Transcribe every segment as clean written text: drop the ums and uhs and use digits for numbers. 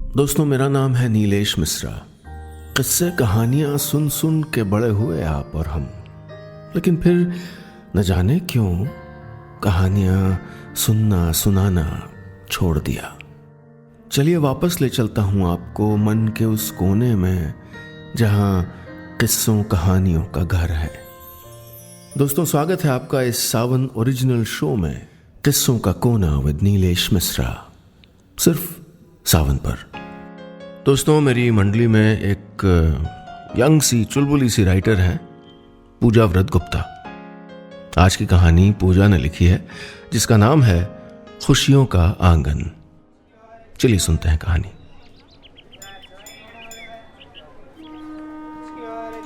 दोस्तों, मेरा नाम है नीलेश मिश्रा। किस्से कहानियां सुन सुन के बड़े हुए आप और हम, लेकिन फिर न जाने क्यों कहानियां सुनना सुनाना छोड़ दिया। चलिए वापस ले चलता हूं आपको मन के उस कोने में जहां किस्सों कहानियों का घर है। दोस्तों, स्वागत है आपका इस सावन ओरिजिनल शो में, किस्सों का कोना विद नीलेश मिश्रा, सिर्फ सावन पर। दोस्तों, मेरी मंडली में एक यंग सी चुलबुली सी राइटर है, पूजा व्रत गुप्ता। आज की कहानी पूजा ने लिखी है, जिसका नाम है खुशियों का आंगन। चलिए सुनते हैं कहानी।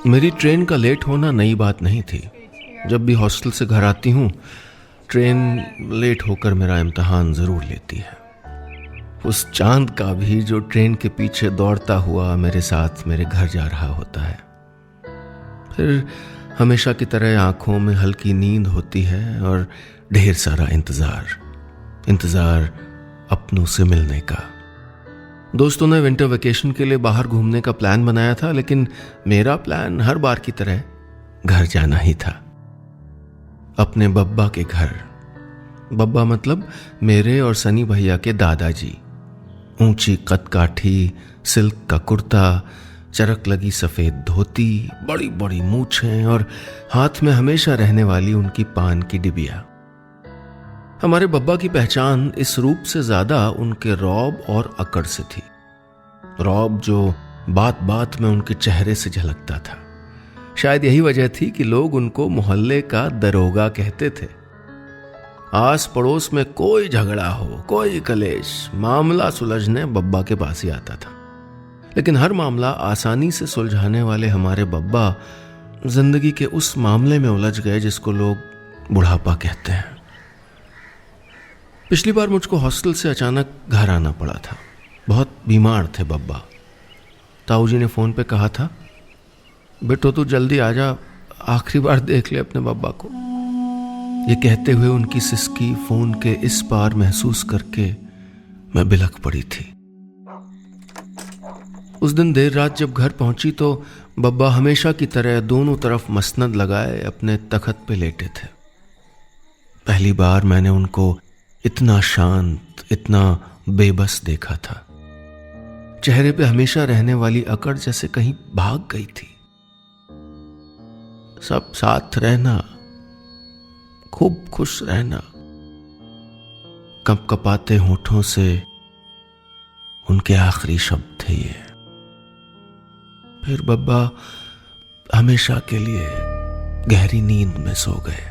मेरी ट्रेन का लेट होना नई बात नहीं थी। जब भी हॉस्टल से घर आती हूँ, ट्रेन लेट होकर मेरा इम्तिहान जरूर लेती है। उस चांद का भी जो ट्रेन के पीछे दौड़ता हुआ मेरे साथ मेरे घर जा रहा होता है। फिर हमेशा की तरह आंखों में हल्की नींद होती है और ढेर सारा इंतजार अपनों से मिलने का। दोस्तों ने विंटर वेकेशन के लिए बाहर घूमने का प्लान बनाया था, लेकिन मेरा प्लान हर बार की तरह घर जाना ही था, अपने बब्बा के घर। बब्बा मतलब मेरे और सनी भैया के दादाजी। ऊंची कदकाठी सिल्क का कुर्ता, चरक लगी सफेद धोती, बड़ी बड़ी मूछें और हाथ में हमेशा रहने वाली उनकी पान की डिबिया। हमारे बब्बा की पहचान इस रूप से ज्यादा उनके रौब और अकड़ से थी। रौब जो बात बात में उनके चेहरे से झलकता था। शायद यही वजह थी कि लोग उनको मोहल्ले का दरोगा कहते थे। आस पड़ोस में कोई झगड़ा हो, कोई कलेश, मामला सुलझने बब्बा के पास ही आता था। लेकिन हर मामला आसानी से सुलझाने वाले हमारे बब्बा जिंदगी के उस मामले में उलझ गए जिसको लोग बुढ़ापा कहते हैं। पिछली बार मुझको हॉस्टल से अचानक घर आना पड़ा था। बहुत बीमार थे बब्बा। ताऊ जी ने फोन पे कहा था, बेटो तू जल्दी आ जा, आखिरी बार देख ले अपने बब्बा को। ये कहते हुए उनकी सिसकी फोन के इस पार महसूस करके मैं बिलख पड़ी थी। उस दिन देर रात जब घर पहुंची तो बब्बा हमेशा की तरह दोनों तरफ मसनद लगाए अपने तख्त पे लेटे थे। पहली बार मैंने उनको इतना शांत, इतना बेबस देखा था। चेहरे पे हमेशा रहने वाली अकड़ जैसे कहीं भाग गई थी। सब साथ रहना, खूब खुश रहना, कपकपाते होठों से उनके आखिरी शब्द थे ये। फिर बब्बा हमेशा के लिए गहरी नींद में सो गए।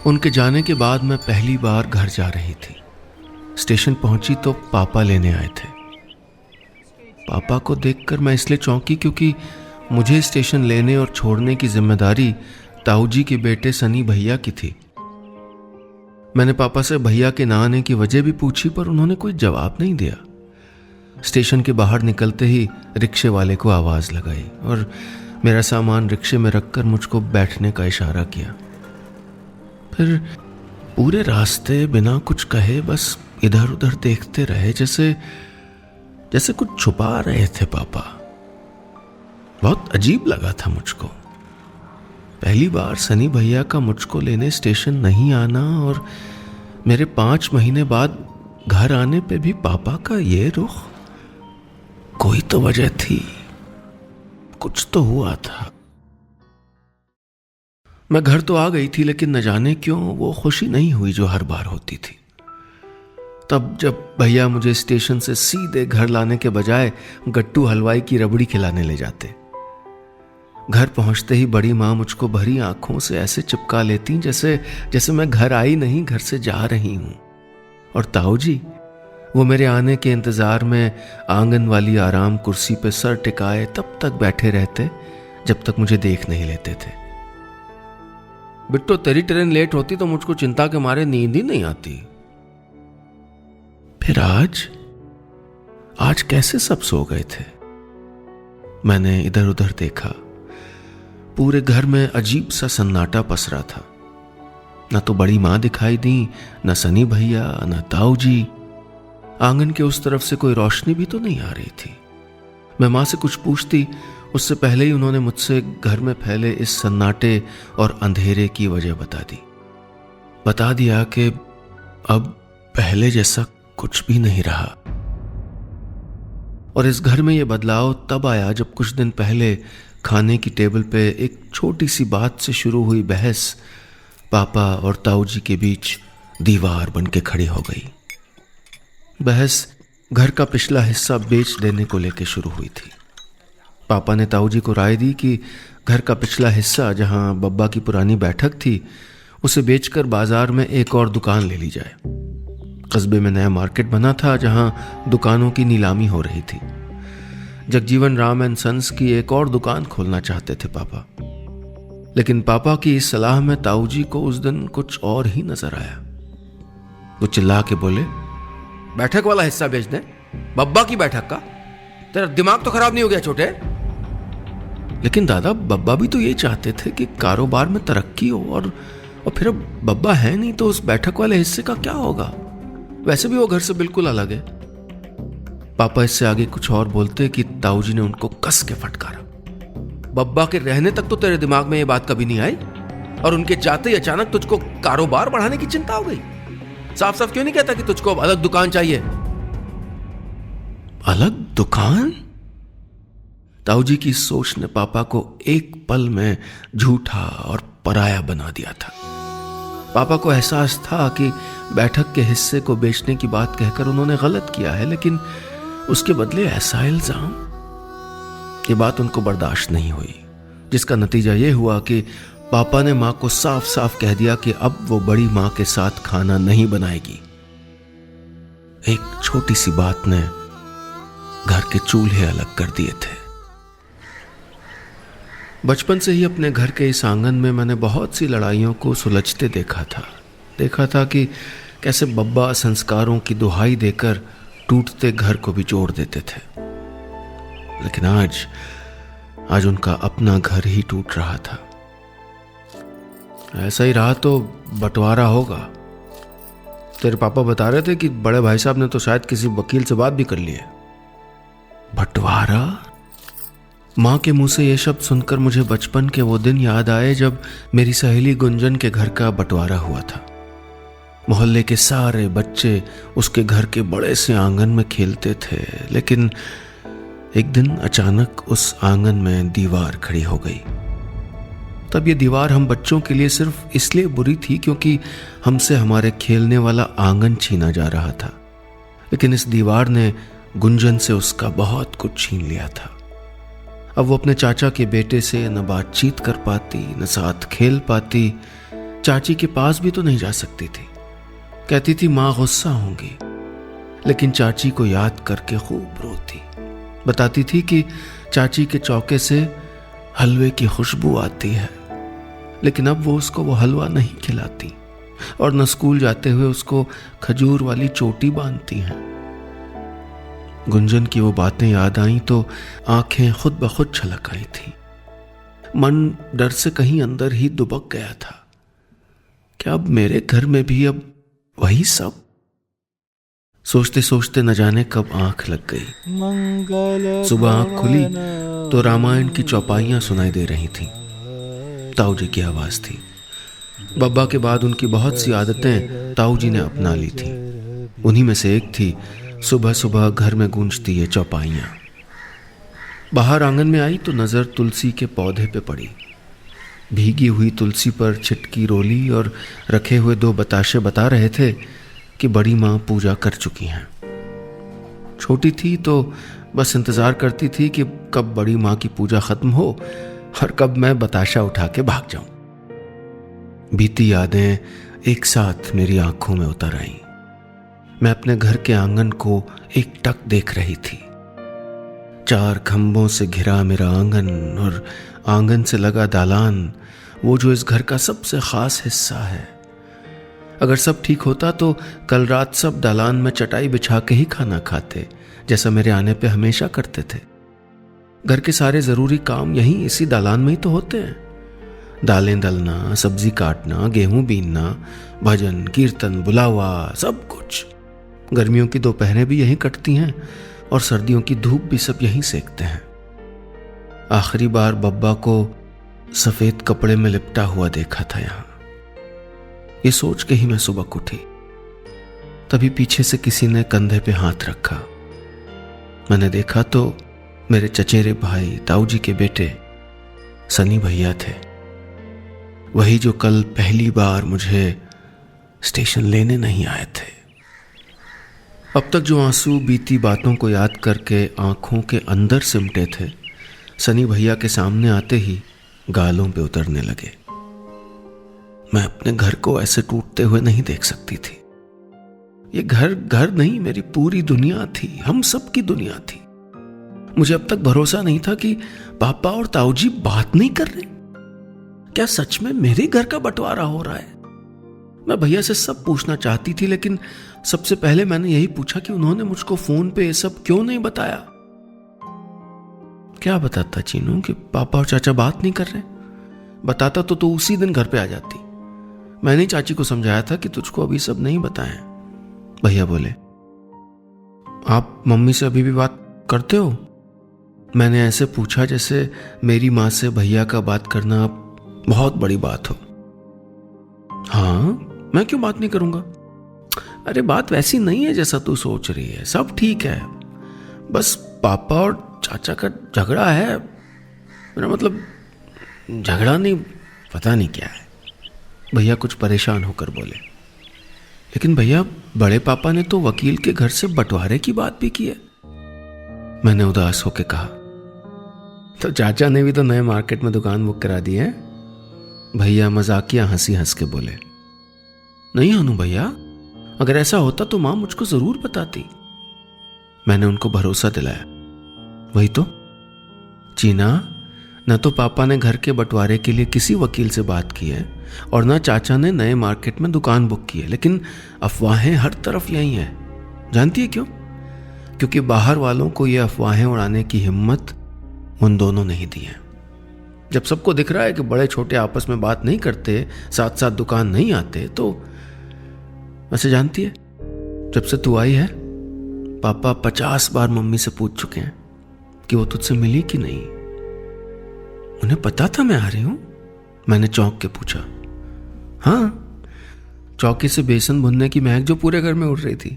उनके जाने के बाद मैं पहली बार घर जा रही थी। स्टेशन पहुंची तो पापा लेने आए थे। पापा को देखकर मैं इसलिए चौंकी क्योंकि मुझे स्टेशन लेने और छोड़ने की जिम्मेदारी ताऊ जी के बेटे सनी भैया की थी। मैंने पापा से भैया के ना आने की वजह भी पूछी, पर उन्होंने कोई जवाब नहीं दिया। स्टेशन के बाहर निकलते ही रिक्शे वाले को आवाज लगाई और मेरा सामान रिक्शे में रखकर मुझको बैठने का इशारा किया। फिर पूरे रास्ते बिना कुछ कहे बस इधर उधर देखते रहे, जैसे कुछ छुपा रहे थे पापा। बहुत अजीब लगा था मुझको। पहली बार सनी भैया का मुझको लेने स्टेशन नहीं आना और मेरे 5 महीने बाद घर आने पे भी पापा का ये रुख। कोई तो वजह थी, कुछ तो हुआ था। मैं घर तो आ गई थी, लेकिन न जाने क्यों वो खुशी नहीं हुई जो हर बार होती थी। तब जब भैया मुझे स्टेशन से सीधे घर लाने के बजाय गट्टू हलवाई की रबड़ी खिलाने ले जाते। घर पहुंचते ही बड़ी माँ मुझको भरी आंखों से ऐसे चिपका लेती जैसे मैं घर आई नहीं, घर से जा रही हूं। और ताऊ जी, वो मेरे आने के इंतजार में आंगन वाली आराम कुर्सी पे सर टिकाए तब तक बैठे रहते जब तक मुझे देख नहीं लेते थे। बिट्टो, तेरी ट्रेन लेट होती तो मुझको चिंता के मारे नींद ही नहीं आती। फिर आज कैसे सब सो गए थे। मैंने इधर उधर देखा। पूरे घर में अजीब सा सन्नाटा पसरा था। न तो बड़ी माँ दिखाई दी, न सनी भैया, न ताऊ जी। आंगन के उस तरफ से कोई रोशनी भी तो नहीं आ रही थी। मैं माँ से कुछ पूछती उससे पहले ही उन्होंने मुझसे घर में फैले इस सन्नाटे और अंधेरे की वजह बता दिया कि अब पहले जैसा कुछ भी नहीं रहा। और इस घर में यह बदलाव तब आया जब कुछ दिन पहले खाने की टेबल पे एक छोटी सी बात से शुरू हुई बहस पापा और ताऊ जी के बीच दीवार बन के खड़ी हो गई। बहस घर का पिछला हिस्सा बेच देने को लेकर शुरू हुई थी। पापा ने ताऊ जी को राय दी कि घर का पिछला हिस्सा जहां बब्बा की पुरानी बैठक थी उसे बेचकर बाजार में एक और दुकान ले ली जाए। कस्बे में नया मार्केट बना था जहां दुकानों की नीलामी हो रही थी। जगजीवन राम एंड सन्स की एक और दुकान खोलना चाहते थे पापा, लेकिन पापा की इस सलाह में ताऊ जी को उस दिन कुछ और ही नजर आया। वो चिल्ला के बोले, बैठक वाला हिस्सा बेच दे, बब्बा की बैठक का? तेरा दिमाग तो खराब नहीं हो गया छोटे? लेकिन दादा, बब्बा भी तो ये चाहते थे कि कारोबार में तरक्की हो और फिर अब बब्बा है नहीं तो उस बैठक वाले हिस्से का क्या होगा? वैसे भी वो घर से बिल्कुल अलग है। पापा इससे आगे कुछ और बोलते कि ताऊ जी ने उनको कस के फटकारा। बब्बा के रहने तक तो तेरे दिमाग में ये बात कभी नहीं आई और उनके जाते ही अचानक तुझको कारोबार बढ़ाने की चिंता हो गई। साफ साफ क्यों नहीं कहता कि तुझको अब अलग दुकान चाहिए? अलग दुकान? ताऊ जी की सोच ने पापा को एक पल में झूठा और पराया बना दिया था। पापा को एहसास था कि बैठक के हिस्से को बेचने की बात कहकर उन्होंने गलत किया है, लेकिन उसके बदले ऐसा इल्जाम, ये बात उनको बर्दाश्त नहीं हुई, जिसका नतीजा यह हुआ कि पापा ने मां को साफ साफ कह दिया कि अब वो बड़ी मां के साथ खाना नहीं बनाएगी। एक छोटी सी बात ने घर के चूल्हे अलग कर दिए थे। बचपन से ही अपने घर के इस आंगन में मैंने बहुत सी लड़ाइयों को सुलझते देखा था कि कैसे बब्बा संस्कारों की दुहाई देकर टूटते घर को भी जोड़ देते थे। लेकिन आज उनका अपना घर ही टूट रहा था। ऐसा ही रहा तो बंटवारा होगा। तेरे पापा बता रहे थे कि बड़े भाई साहब ने तो शायद किसी वकील से बात भी कर ली है। बंटवारा? माँ के मुंह से ये शब्द सुनकर मुझे बचपन के वो दिन याद आए जब मेरी सहेली गुंजन के घर का बंटवारा हुआ था। मोहल्ले के सारे बच्चे उसके घर के बड़े से आंगन में खेलते थे, लेकिन एक दिन अचानक उस आंगन में दीवार खड़ी हो गई। तब ये दीवार हम बच्चों के लिए सिर्फ इसलिए बुरी थी क्योंकि हमसे हमारे खेलने वाला आंगन छीना जा रहा था, लेकिन इस दीवार ने गुंजन से उसका बहुत कुछ छीन लिया था। अब वो अपने चाचा के बेटे से न बातचीत कर पाती, न साथ खेल पाती, चाची के पास भी तो नहीं जा सकती थी। कहती थी माँ गुस्सा होंगी, लेकिन चाची को याद करके खूब रोती। बताती थी कि चाची के चौके से हलवे की खुशबू आती है, लेकिन अब वो उसको वो हलवा नहीं खिलाती और न स्कूल जाते हुए उसको खजूर वाली चोटी बांधती हैं। गुंजन की वो बातें याद आईं तो आंखें खुद ब खुद छलक आई थी। मन डर से कहीं अंदर ही दुबक गया था। क्या अब मेरे घर में भी अब वही सब? सोचते सोचते न जाने कब आंख लग गई। सुबह आंख खुली तो रामायण की चौपाइयां सुनाई दे रही थीं। ताऊ जी की आवाज थी। बब्बा के बाद उनकी बहुत सी आदतें ताऊ जी ने अपना ली थी। उन्हीं में से एक थी सुबह सुबह घर में गूंजती ये चौपाइयां। बाहर आंगन में आई तो नजर तुलसी के पौधे पे पड़ी। भीगी हुई तुलसी पर छिटकी रोली और रखे हुए 2 बताशे बता रहे थे कि बड़ी माँ पूजा कर चुकी हैं। छोटी थी तो बस इंतजार करती थी कि कब बड़ी माँ की पूजा खत्म हो और कब मैं बताशा उठा के भाग जाऊं। बीती यादें एक साथ मेरी आंखों में उतर आईं। मैं अपने घर के आंगन को एकटक देख रही थी। 4 खंभों से घिरा मेरा आंगन और आंगन से लगा दालान, वो जो इस घर का सबसे खास हिस्सा है। अगर सब ठीक होता तो कल रात सब दालान में चटाई बिछा के ही खाना खाते, जैसा मेरे आने पे हमेशा करते थे। घर के सारे जरूरी काम यहीं इसी दालान में ही तो होते हैं। दालें दलना, सब्जी काटना, गेहूं बीनना, भजन कीर्तन बुलावा, सब कुछ। गर्मियों की दोपहरें भी यहीं कटती हैं और सर्दियों की धूप भी सब यहीं सेकते हैं। आखिरी बार बब्बा को सफेद कपड़े में लिपटा हुआ देखा था यहां। ये सोच के ही मैं सुबह उठी। तभी पीछे से किसी ने कंधे पे हाथ रखा। मैंने देखा तो मेरे चचेरे भाई ताऊ जी के बेटे सनी भैया थे, वही जो कल पहली बार मुझे स्टेशन लेने नहीं आए थे। अब तक जो आंसू बीती बातों को याद करके आंखों के अंदर सिमटे थे, सनी भैया के सामने आते ही गालों पे उतरने लगे। मैं अपने घर को ऐसे टूटते हुए नहीं देख सकती थी। ये घर नहीं, मेरी पूरी दुनिया थी, हम सब की दुनिया थी। मुझे अब तक भरोसा नहीं था कि पापा और ताऊजी बात नहीं कर रहे। क्या सच में मेरे घर का बंटवारा हो रहा है? मैं भैया से सब पूछना चाहती थी, लेकिन सबसे पहले मैंने यही पूछा कि उन्होंने मुझको फोन पे ये सब क्यों नहीं बताया। क्या बताता चीनू कि पापा और चाचा बात नहीं कर रहे? बताता तो उसी दिन घर पे आ जाती। मैंने ही चाची को समझाया था कि तुझको अभी सब नहीं बताएं। भैया बोले, आप मम्मी से अभी भी बात करते हो? मैंने ऐसे पूछा जैसे मेरी माँ से भैया का बात करना बहुत बड़ी बात हो। हाँ, मैं क्यों बात नहीं करूंगा? अरे बात वैसी नहीं है जैसा तू सोच रही है, सब ठीक है। बस पापा और चाचा का झगड़ा है। मेरा मतलब झगड़ा नहीं, पता नहीं क्या है। भैया कुछ परेशान होकर बोले, लेकिन भैया बड़े पापा ने तो वकील के घर से बंटवारे की बात भी की है। मैंने उदास होकर कहा, तो चाचा ने भी तो नए मार्केट में दुकान बुक करा दी है। भैया मजाकिया हंसी हंस के बोले, नहीं अनु भैया, अगर ऐसा होता तो मां मुझको जरूर बताती। मैंने उनको भरोसा दिलाया, वही तो चीना, न तो पापा ने घर के बंटवारे के लिए किसी वकील से बात की है और न चाचा ने नए मार्केट में दुकान बुक की है, लेकिन अफवाहें हर तरफ यही हैं। जानती है क्यों? क्योंकि बाहर वालों को ये अफवाहें उड़ाने की हिम्मत उन दोनों नहीं दी है। जब सबको दिख रहा है कि बड़े छोटे आपस में बात नहीं करते, साथ साथ दुकान नहीं आते, तो वैसे जानती है, जब से तू आई है पापा 50 बार मम्मी से पूछ चुके हैं कि वो तुझसे मिली कि नहीं। उन्हें पता था मैं आ रही हूं? मैंने चौंक के पूछा। हाँ, चौकी से बेसन भुनने की महक जो पूरे घर में उड़ रही थी।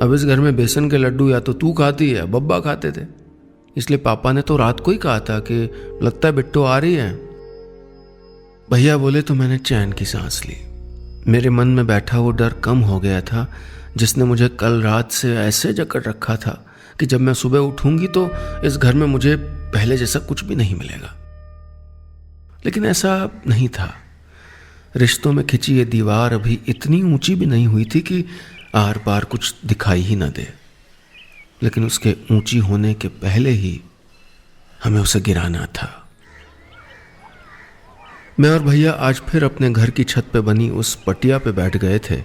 अब इस घर में बेसन के लड्डू या तो तू खाती है, बब्बा खाते थे, इसलिए पापा ने तो रात को ही कहा था कि लगता है बिट्टो आ रही है। भैया बोले तो मैंने चैन की सांस ली। मेरे मन में बैठा वो डर कम हो गया था जिसने मुझे कल रात से ऐसे जकड़ रखा था कि जब मैं सुबह उठूंगी तो इस घर में मुझे पहले जैसा कुछ भी नहीं मिलेगा। लेकिन ऐसा नहीं था। रिश्तों में खिंची ये दीवार अभी इतनी ऊंची भी नहीं हुई थी कि आर पार कुछ दिखाई ही ना दे, लेकिन उसके ऊंची होने के पहले ही हमें उसे गिराना था। मैं और भैया आज फिर अपने घर की छत पे बनी उस पटिया पे बैठ गए थे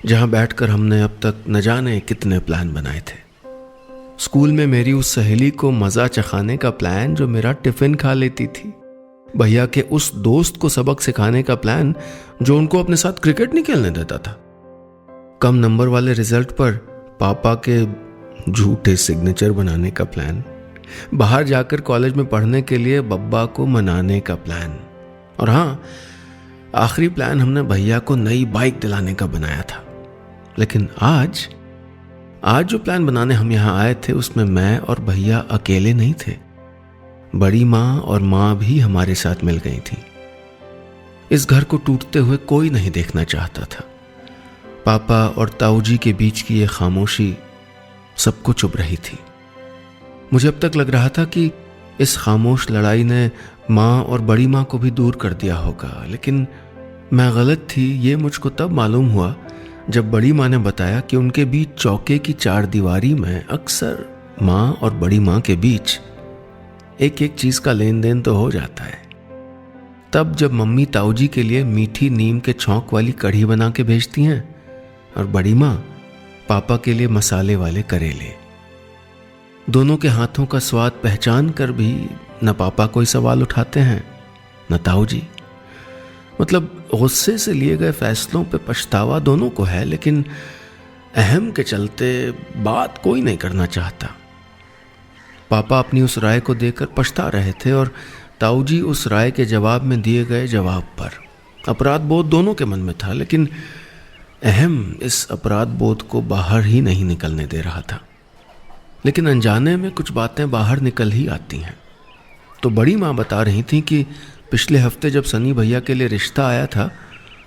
जहां बैठकर हमने अब तक न जाने कितने प्लान बनाए थे। स्कूल में मेरी उस सहेली को मजा चखाने का प्लान जो मेरा टिफिन खा लेती थी, भैया के उस दोस्त को सबक सिखाने का प्लान जो उनको अपने साथ क्रिकेट नहीं खेलने देता था, कम नंबर वाले रिजल्ट पर पापा के झूठे सिग्नेचर बनाने का प्लान, बाहर जाकर कॉलेज में पढ़ने के लिए बब्बा को मनाने का प्लान, और हाँ, आखिरी प्लान हमने भैया को नई बाइक दिलाने का बनाया था। लेकिन आज जो प्लान बनाने हम यहां आए थे उसमें मैं और भैया अकेले नहीं थे। बड़ी माँ और माँ भी हमारे साथ मिल गई थी। इस घर को टूटते हुए कोई नहीं देखना चाहता था। पापा और ताऊजी के बीच की ये खामोशी सबको चुभ रही थी। मुझे अब तक लग रहा था कि इस खामोश लड़ाई ने माँ और बड़ी माँ को भी दूर कर दिया होगा, लेकिन मैं गलत थी। ये मुझको तब मालूम हुआ जब बड़ी माँ ने बताया कि उनके बीच चौके की चार दीवारी में अक्सर माँ और बड़ी माँ के बीच एक एक चीज का लेन देन तो हो जाता है। तब जब मम्मी ताऊजी के लिए मीठी नीम के छौंक वाली कढ़ी बना के भेजती हैं और बड़ी माँ पापा के लिए मसाले वाले करेले, दोनों के हाथों का स्वाद पहचान कर भी न पापा कोई सवाल उठाते हैं न ताऊजी। मतलब गुस्से से लिए गए फैसलों पे पछतावा दोनों को है, लेकिन अहम के चलते बात कोई नहीं करना चाहता। पापा अपनी उस राय को देकर पछता रहे थे और ताऊ जी उस राय के जवाब में दिए गए जवाब पर अपराध बोध दोनों के मन में था, लेकिन अहम इस अपराध बोध को बाहर ही नहीं निकलने दे रहा था। लेकिन अनजाने में कुछ बातें बाहर निकल ही आती हैं। तो बड़ी माँ बता रही थी कि पिछले हफ्ते जब सनी भैया के लिए रिश्ता आया था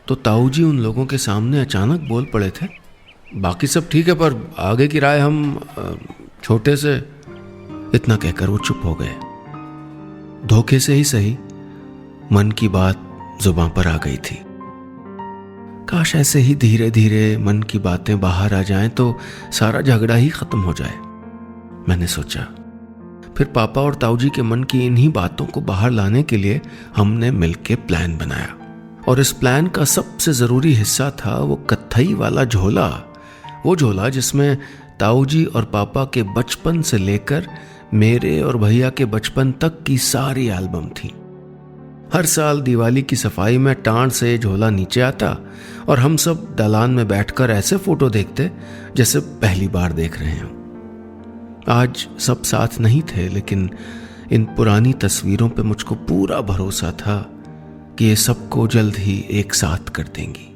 तो ताऊ जी उन लोगों के सामने अचानक बोल पड़े थे, बाकी सब ठीक है पर आगे की राय हम छोटे से। इतना कहकर वो चुप हो गए। धोखे से ही सही मन की बात जुबां पर आ गई थी। काश ऐसे ही धीरे धीरे मन की बातें बाहर आ जाएं तो सारा झगड़ा ही खत्म हो जाए, मैंने सोचा। फिर पापा और ताऊ जी के मन की इन्हीं बातों को बाहर लाने के लिए हमने मिलकर प्लान बनाया। और इस प्लान का सबसे जरूरी हिस्सा था वो कत्थई वाला झोला, वो झोला जिसमें ताऊ जी और पापा के बचपन से लेकर मेरे और भैया के बचपन तक की सारी एल्बम थी। हर साल दिवाली की सफाई में टांड से झोला नीचे आता और हम सब दलान में बैठकर ऐसे फोटो देखते जैसे पहली बार देख रहे हों। आज सब साथ नहीं थे, लेकिन इन पुरानी तस्वीरों पे मुझको पूरा भरोसा था कि ये सबको जल्द ही एक साथ कर देंगी।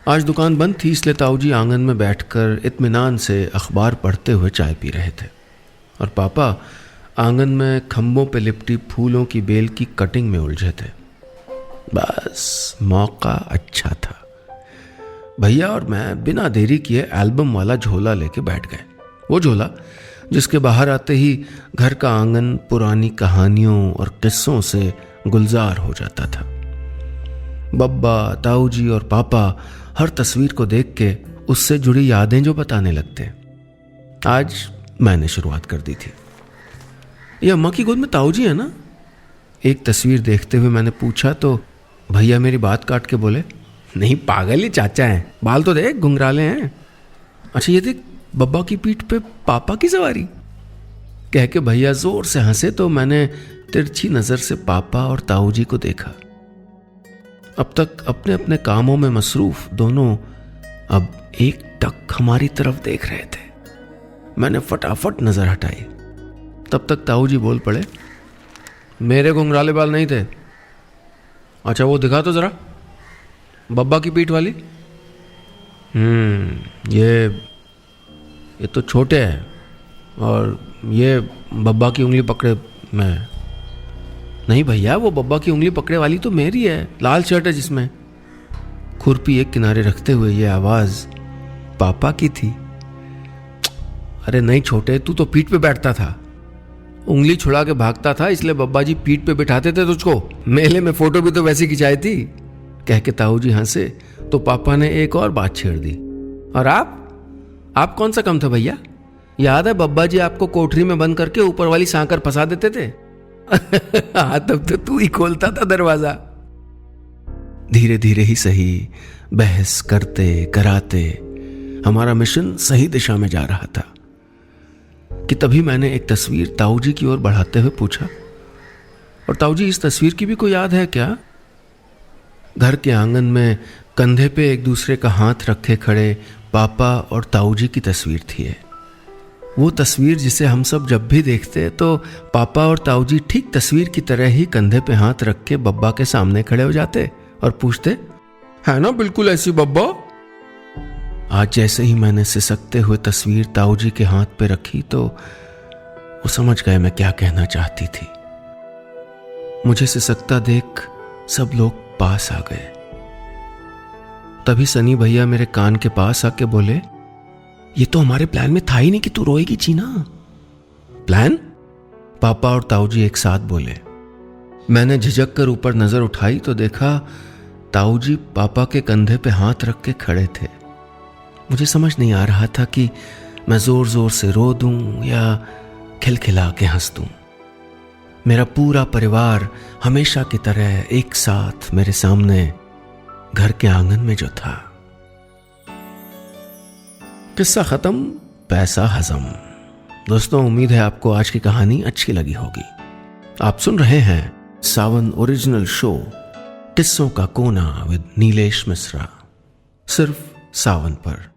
आज दुकान बंद थी, इसलिए ताऊ जी आंगन में बैठकर इत्मीनान से अखबार पढ़ते हुए चाय पी रहे थे और पापा आंगन में खंभों पे लिपटी फूलों की बेल की कटिंग में उलझे थे। बस मौका अच्छा था। भैया और मैं बिना देरी किए एल्बम वाला झोला लेके बैठ गए। वो झोला जिसके बाहर आते ही घर का आंगन पुरानी कहानियों और किस्सों से गुलजार हो जाता था। बब्बा, ताऊ जी और पापा हर तस्वीर को देख के उससे जुड़ी यादें जो बताने लगते। आज मैंने शुरुआत कर दी थी। ये अम्मा की गोद में ताऊ जी है ना? एक तस्वीर देखते हुए मैंने पूछा तो भैया मेरी बात काट के बोले, नहीं पागल, ये चाचा हैं, बाल तो देख घुंघराले हैं। अच्छा ये देख बब्बा की पीठ पे पापा की सवारी। कह के भैया जोर से हंसे तो मैंने तिरछी नजर से पापा और ताऊ जी को देखा। अब तक अपने अपने कामों में मसरूफ दोनों अब एक टक हमारी तरफ देख रहे थे। मैंने फटाफट नजर हटाई। तब तक ताऊ जी बोल पड़े, मेरे घुंघराले बाल नहीं थे। अच्छा वो दिखा तो जरा, बब्बा की पीठ वाली। ये तो छोटे हैं और ये बब्बा की उंगली पकड़े में। नहीं भैया, वो बब्बा की उंगली पकड़े वाली तो मेरी है, लाल शर्ट है जिसमें। खुरपी एक किनारे रखते हुए ये आवाज पापा की थी। अरे नहीं छोटे, तू तो पीठ पे बैठता था, उंगली छुड़ा के भागता था, इसलिए बब्बा जी पीठ पे बिठाते थे तुझको। मेले में फोटो भी तो वैसी खिंचाई थी। कह के ताऊ जी हंसे तो पापा ने एक और बात छेड़ दी। और आप कौन सा कम था भैया? याद है बब्बा जी आपको कोठरी में बंद करके ऊपर वाली सांकर फंसा देते थे। हाँ तब तो तू ही खोलता था दरवाजा। धीरे धीरे ही सही बहस करते कराते हमारा मिशन सही दिशा में जा रहा था कि तभी मैंने एक तस्वीर ताऊ जी की ओर बढ़ाते हुए पूछा, और ताऊ जी इस तस्वीर की भी कोई याद है क्या? घर के आंगन में कंधे पे एक दूसरे का हाथ रखे खड़े पापा और ताऊ जी की तस्वीर थी। वो तस्वीर जिसे हम सब जब भी देखते तो पापा और ताऊ जी ठीक तस्वीर की तरह ही कंधे पे हाथ रख के बब्बा के सामने खड़े हो जाते और पूछते, है ना बिल्कुल ऐसी बब्बा? आज जैसे ही मैंने सिसकते हुए तस्वीर ताऊ जी के हाथ पे रखी तो वो समझ गए मैं क्या कहना चाहती थी। मुझे सिसकता देख सब लोग पास आ गए। तभी सनी भैया मेरे कान के पास आके बोले, ये तो हमारे प्लान में था ही नहीं कि तू रोएगी चीना। प्लान? पापा और ताऊ जी एक साथ बोले। मैंने झिझक कर ऊपर नजर उठाई तो देखा ताऊ जी पापा के कंधे पे हाथ रख के खड़े थे। मुझे समझ नहीं आ रहा था कि मैं जोर जोर से रो दूं या खिलखिला के हंस दूं। मेरा पूरा परिवार हमेशा की तरह एक साथ मेरे सामने घर के आंगन में जो था। किस्सा खत्म, पैसा हजम। दोस्तों उम्मीद है आपको आज की कहानी अच्छी लगी होगी। आप सुन रहे हैं सावन ओरिजिनल शो किस्सों का कोना विद नीलेश मिश्रा, सिर्फ सावन पर।